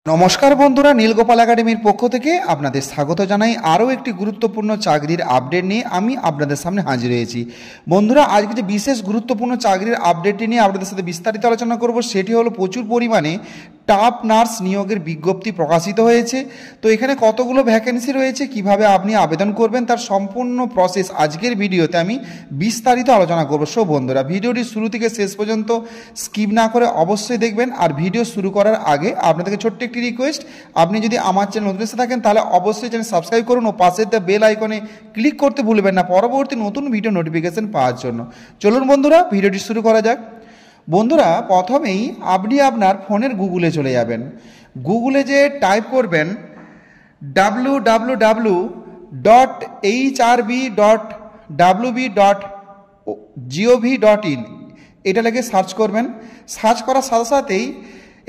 নমস্কার বন্ধুরা, নীলগোপাল একাডেমির পক্ষ থেকে আপনাদের স্বাগত জানাই। আরও একটি গুরুত্বপূর্ণ চাকরির আপডেট নিয়ে আমি আপনাদের সামনে হাজির হয়েছি। বন্ধুরা, আজকে যে বিশেষ গুরুত্বপূর্ণ চাকরির আপডেটটি নিয়ে আপনাদের সাথে বিস্তারিত আলোচনা করব সেটি হলো প্রচুর পরিমাণে স্টাফ নার্স নিয়োগের বিজ্ঞপ্তি প্রকাশিত হয়েছে। তো এখানে কতগুলো ভ্যাকেন্সি রয়েছে, কিভাবে আপনি আবেদন করবেন, তার সম্পূর্ণ প্রসেস আজকের ভিডিওতে আমি বিস্তারিত আলোচনা করব। সো বন্ধুরা, ভিডিওটি শুরু থেকে শেষ পর্যন্ত স্কিপ না করে অবশ্যই দেখবেন। আর ভিডিও শুরু করার আগে আপনাদেরকে ছোট্ট একটি রিকোয়েস্ট, আপনি যদি আমার চ্যানেল নতুন এসে থাকেন তাহলে অবশ্যই চ্যানেল সাবস্ক্রাইব করুন ও পাশের বেল আইকনে ক্লিক করতে ভুলবেন না পরবর্তী নতুন ভিডিও নোটিফিকেশন পাওয়ার জন্য। চলুন বন্ধুরা, ভিডিওটি শুরু করা যাক। বন্ধুরা, প্রথমেই আপনি আপনার ফোনের গুগলে চলে যাবেন। গুগলে যে টাইপ করবেন www.hrb.wb.gov.in, এটা লিখে সার্চ করবেন। সার্চ করার সাথে সাথেই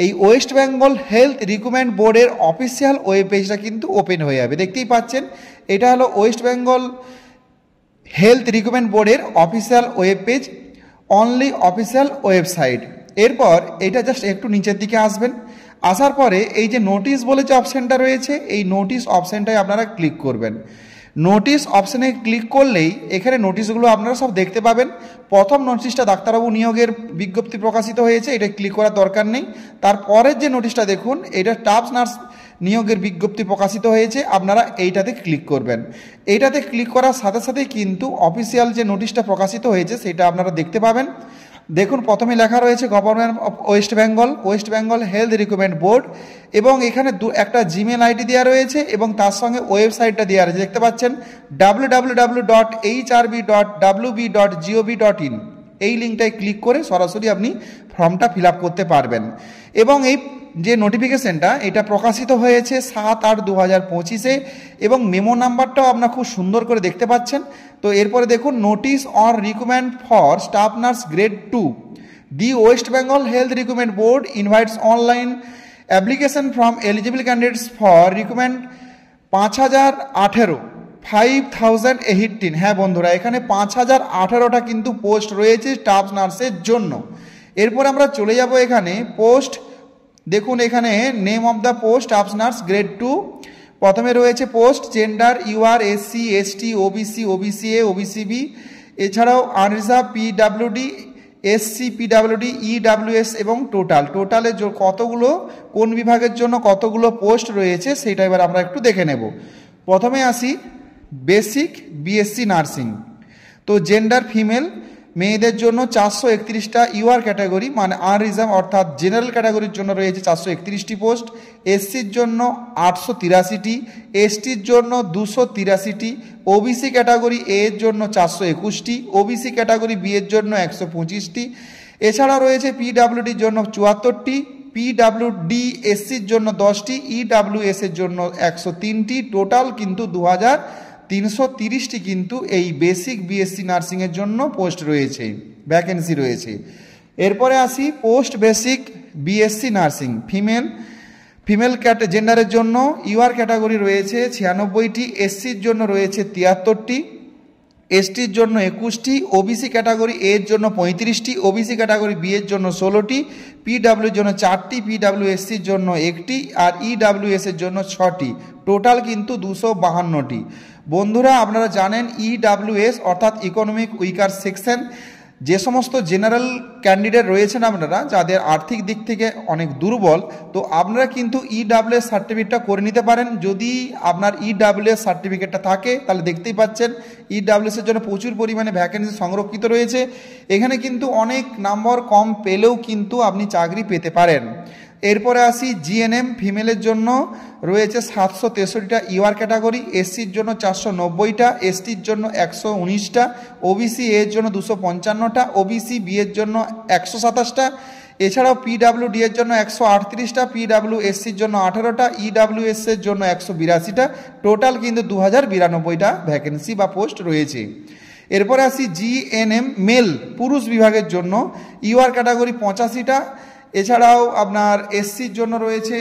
এই ওয়েস্ট বেঙ্গল হেলথ রিক্রুটমেন্ট বোর্ডের অফিসিয়াল ওয়েব পেজটা কিন্তু ওপেন হয়ে যাবে। দেখতেই পাচ্ছেন, এটা হলো ওয়েস্ট বেঙ্গল হেলথ রিক্রুটমেন্ট বোর্ডের official web page, only official website. এরপর এটা জাস্ট একটু নিচের দিকে আসবেন। আসার পরে এই যে নোটিশ বলে যে অপশানটা রয়েছে, এই নোটিশ অপশানটায় আপনারা ক্লিক করবেন। নোটিশ অপশানে ক্লিক করলেই এখানে নোটিশগুলো আপনারা সব দেখতে পাবেন। প্রথম নোটিশটা ডাক্তারবাবু নিয়োগের বিজ্ঞপ্তি প্রকাশিত হয়েছে, এটা ক্লিক করার দরকার নেই। তারপরের যে নোটিশটা দেখুন, এটা স্টাফ নার্স নিয়োগের বিজ্ঞপ্তি প্রকাশিত হয়েছে, আপনারা এইটাতে ক্লিক করবেন। এইটাতে ক্লিক করার সাথে সাথেই কিন্তু অফিসিয়াল যে নোটিশটা প্রকাশিত হয়েছে সেটা আপনারা দেখতে পাবেন। দেখুন, প্রথমে লেখা রয়েছে government of West Bengal health recruitment board, এবং এখানে একটা জিমেল আইডি দেওয়া রয়েছে এবং তার সঙ্গে ওয়েবসাইটটা দেওয়া রয়েছে। দেখতে পাচ্ছেন www.hrb.wb.gov.in, এই লিঙ্কটায় ক্লিক করে সরাসরি আপনি ফর্মটা ফিল আপ করতে পারবেন। এবং এই যে নোটিফিকেশনটা এটা প্রকাশিত হয়েছে 7/8/2025-এ, এবং মেমো নাম্বারটাও আপনারা খুব সুন্দর করে দেখতে পাচ্ছেন। তো এরপরে দেখুন, notice on recruitment for staff nurse grade 2, the West Bengal health recruitment board invites online application from eligible candidates for recruitment 5018। হ্যাঁ বন্ধুরা, এখানে 5018টা কিন্তু পোস্ট রয়েছে স্টাফ নার্সের জন্য। এরপর আমরা চলে যাব এখানে পোস্ট। দেখুন, এখানে name of the post staff nurse grade 2। প্রথমে রয়েছে post, gender UR, SC, ST, OBC, OBC A, OBC B, এছাড়াও unreserve, PWD, SC, PWD, EWS এবং টোটালে কতগুলো, কোন বিভাগের জন্য কতগুলো পোস্ট রয়েছে সেটা এবার আমরা একটু দেখে নেব। প্রথমে আসি বেসিক বিএসসি নার্সিং। তো জেন্ডার ফিমেল, মেয়েদের জন্য 431টা, ইউআর ক্যাটাগরি মানে আনরিজার্ভ অর্থাৎ জেনারেল ক্যাটাগরির জন্য রয়েছে 431টি পোস্ট, এসসির জন্য 883টি, এসটির জন্য 283টি, ওবিসি ক্যাটাগরি এ এর জন্য 421টি, ওবিসি ক্যাটাগরি বি এর জন্য 125টি, এছাড়া রয়েছে পিডাব্লিউডির জন্য 74টি, পিডাব্লিউডি এসসির জন্য 10টি, ইডাব্লিউএস এর জন্য 103টি, টোটাল কিন্তু 2330টি কিন্তু এই বেসিক বিএসসি নার্সিংয়ের জন্য পোস্ট রয়েছে, ভ্যাকেন্সি রয়েছে। এরপরে আসি post basic BSc nursing female জেন্ডারের জন্য ইউআর ক্যাটাগরি রয়েছে 96টি, এসসির জন্য রয়েছে 73টি, এসটির জন্য 21টি, ওবিসি ক্যাটাগরি এর জন্য 35টি, ওবিসি ক্যাটাগরি বি এর জন্য 16টি, পিডাব্লিউর জন্য 4টি, পিডাব্লিউএসসির জন্য 1টি আর ইডাব্লিউএস এর জন্য 6টি, টোটাল কিন্তু 252টি। বন্ধুরা, আপনারা জানেন ইডাব্লিউএস অর্থাৎ ইকোনমিক উইকার সেকশন, যে সমস্ত জেনারেল ক্যান্ডিডেট রয়েছেন আপনারা যাদের আর্থিক দিক থেকে অনেক দুর্বল, তো আপনারা কিন্তু ইডাব্লিউএস সার্টিফিকেটটা করে নিতে পারেন। যদি আপনার ইডাব্লিউএস সার্টিফিকেটটা থাকে তাহলে দেখতেই পাচ্ছেন ইডাব্লিউএস এর জন্য প্রচুর পরিমাণে ভ্যাকেন্সি সংরক্ষিত রয়েছে। এখানে কিন্তু অনেক নাম্বার কম পেলেও কিন্তু আপনি চাকরি পেতে পারেন। এরপরে আসি জিএনএম ফিমেলের জন্য রয়েছে 763টা, ইউআর ক্যাটাগরি এসসির জন্য 490টা, এসটির জন্য 119টা, ওবিসি এর জন্য 255টা, ওবিসি বি এর জন্য 127টা, এছাড়াও পিডাব্লিউডি এর জন্য 138টা, পিডাব্লিউএসসির জন্য 18টা, ইডাব্লিউএস এর জন্য 182টা, টোটাল কিন্তু 2092টা ভ্যাকেন্সি বা পোস্ট রয়েছে। এরপরে আসি জিএনএম মেল পুরুষ বিভাগের জন্য ইউআর ক্যাটাগরি 85টা, এছাড়াও আপনার এসসির জন্য রয়েছে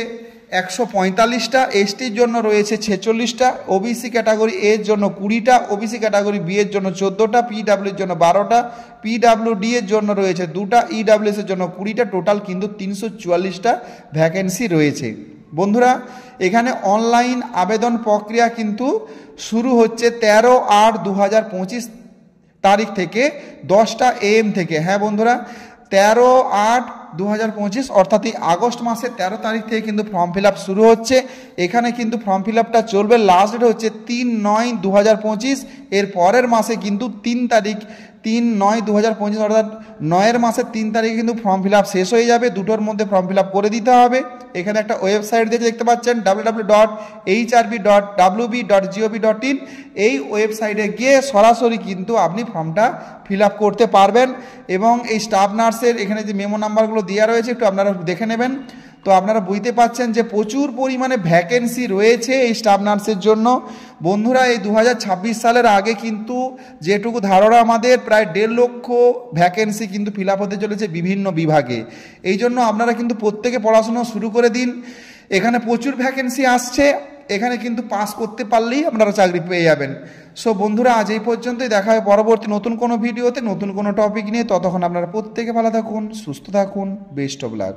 145টা, এসটির জন্য রয়েছে 46টা, ওবিসি ক্যাটাগরি এর জন্য 20টা, ওবিসি ক্যাটাগরি বি এর জন্য 14টা, পিডাব্লিউর জন্য 12টা, পিডাব্লিউডি এর জন্য রয়েছে 2টা, ইডাব্লিউএস এর জন্য 20টা, টোটাল কিন্তু 344টা ভ্যাকেন্সি রয়েছে। বন্ধুরা এখানে অনলাইন আবেদন প্রক্রিয়া কিন্তু শুরু হচ্ছে 13/8/2025 তারিখ থেকে 10টা AM থেকে। হ্যাঁ বন্ধুরা, 13/8/2025 অর্থাৎ এই আগস্ট মাসের 13 তারিখ থেকে কিন্তু ফর্ম ফিল আপ শুরু হচ্ছে। এখানে কিন্তু ফর্ম ফিল আপটা চলবে, লাস্ট ডেট হচ্ছে 3/9/2025। এর পরের মাসে কিন্তু 3/9/2025 অর্থাৎ 9-এর মাসের 3 তারিখে কিন্তু ফর্ম ফিল আপ শেষ হয়ে যাবে। দুটোর মধ্যে ফর্ম ফিল আপ করে দিতে হবে। এখানে একটা ওয়েবসাইট দিয়েছে দেখতে পাচ্ছেন www.hrb.wb.gov.in। এই ওয়েবসাইটে গিয়ে সরাসরি কিন্তু আপনি ফর্মটা ফিল আপ করতে পারবেন। এবং এই স্টাফ নার্সের এখানে যে মেমো নাম্বারগুলো দেওয়া রয়েছে একটু আপনারা দেখে নেবেন। তো আপনারা বুঝতে পাচ্ছেন যে প্রচুর পরিমাণে ভ্যাকেন্সি রয়েছে এই স্টাফ নার্সের জন্য। বন্ধুরা এই 2026 সালের আগে কিন্তু যেটুকু ধারণা আমাদের প্রায় 1.5 লক্ষ ভ্যাকেন্সি কিন্তু ফিল আপ হতে চলেছে বিভিন্ন বিভাগে। এই জন্য আপনারা কিন্তু প্রত্যেকে পড়াশোনা শুরু করে দিন। এখানে প্রচুর ভ্যাকেন্সি আসছে, এখানে কিন্তু পাস করতে পারলেই আপনারা চাকরি পেয়ে যাবেন। সো বন্ধুরা আজ এই পর্যন্তই, দেখা হবে পরবর্তী নতুন কোনো ভিডিওতে নতুন কোনো টপিক নিয়ে। ততক্ষণ আপনারা প্রত্যেকে ভালো থাকুন, সুস্থ থাকুন, বেস্ট অফ লাক।